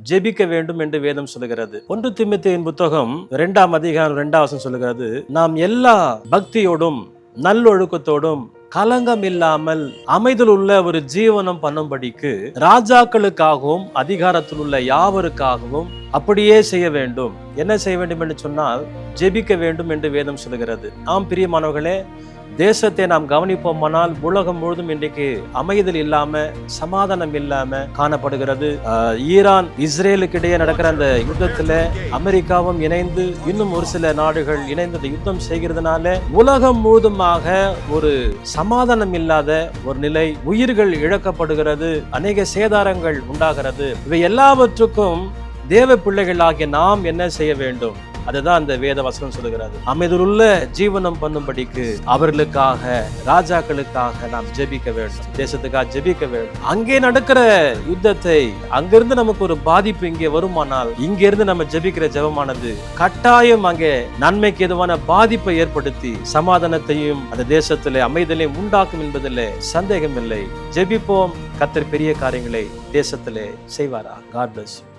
ஜெபிக்க வேண்டும் என்று வேதம் சொல்லுகிறது. 1 தீமோத்தேயுவின் புத்தகம் 2ஆம் அதிகாரம் 2ஆம் வசனம் சொல்லுகிறது, நாம் எல்லா பக்தியோடும் நல்லொழுக்கத்தோடும் கலங்கம் இல்லாமல் அமைதல் உள்ள ஒரு ஜீவனம் பண்ணும்படிக்கு ராஜாக்களுக்காகவும் அதிகாரத்தில் உள்ள யாவருக்காகவும் அப்படியே செய்ய வேண்டும். என்ன செய்ய வேண்டும் என்று சொன்னால் ஜெபிக்க வேண்டும் என்று வேதம் சொல்லுகிறது. ஆம் பிரியமானவர்களே, தேசத்தை நாம் கவனிப்போமானால் உலகம் முழுதும் இன்றைக்கு அமைதல் இல்லாம சமாதானம் இல்லாம காணப்படுகிறது. ஈரான் இஸ்ரேலுக்கு இடையே நடக்கிற அந்த யுத்தத்துல அமெரிக்காவும் இணைந்து இன்னும் ஒரு சில நாடுகள் இணைந்து யுத்தம் செய்கிறதுனால உலகம் முழுதுமாக ஒரு சமாதானம் இல்லாத ஒரு நிலை, உயிர்கள் இழக்கப்படுகிறது, அநேக சேதாரங்கள் உண்டாகிறது. இவை எல்லாவற்றுக்கும் தேவ பிள்ளைகளாகிய நாம் என்ன செய்ய வேண்டும்? அதுதான் அந்த வேத வசனம் சொல்லுகிறது. அமைதலுள்ள ஜீவனம் பண்ணும்படிக்கு அவர்களுக்காக ராஜாக்களுக்காக நாம் ஜெபிக்க வேண்டும், தேசத்துக்காக ஜெபிக்க வேண்டும். அங்கே நடக்கிற யுத்தத்தை அங்கிருந்து நமக்கு ஒரு பாதிப்பு இங்கே வருமானால் இங்கிருந்து நம்ம ஜெபிக்கிற ஜெபமானது கட்டாயம் அங்கே நன்மைக்கு எதுவான பாதிப்பை ஏற்படுத்தி சமாதானத்தையும் அந்த தேசத்திலே அமைதலையும் உண்டாக்கும் என்பதில் சந்தேகம் இல்லை. ஜெபிப்போம், கர்த்தர் பெரிய காரியங்களை தேசத்திலே செய்வாரா. God bless you.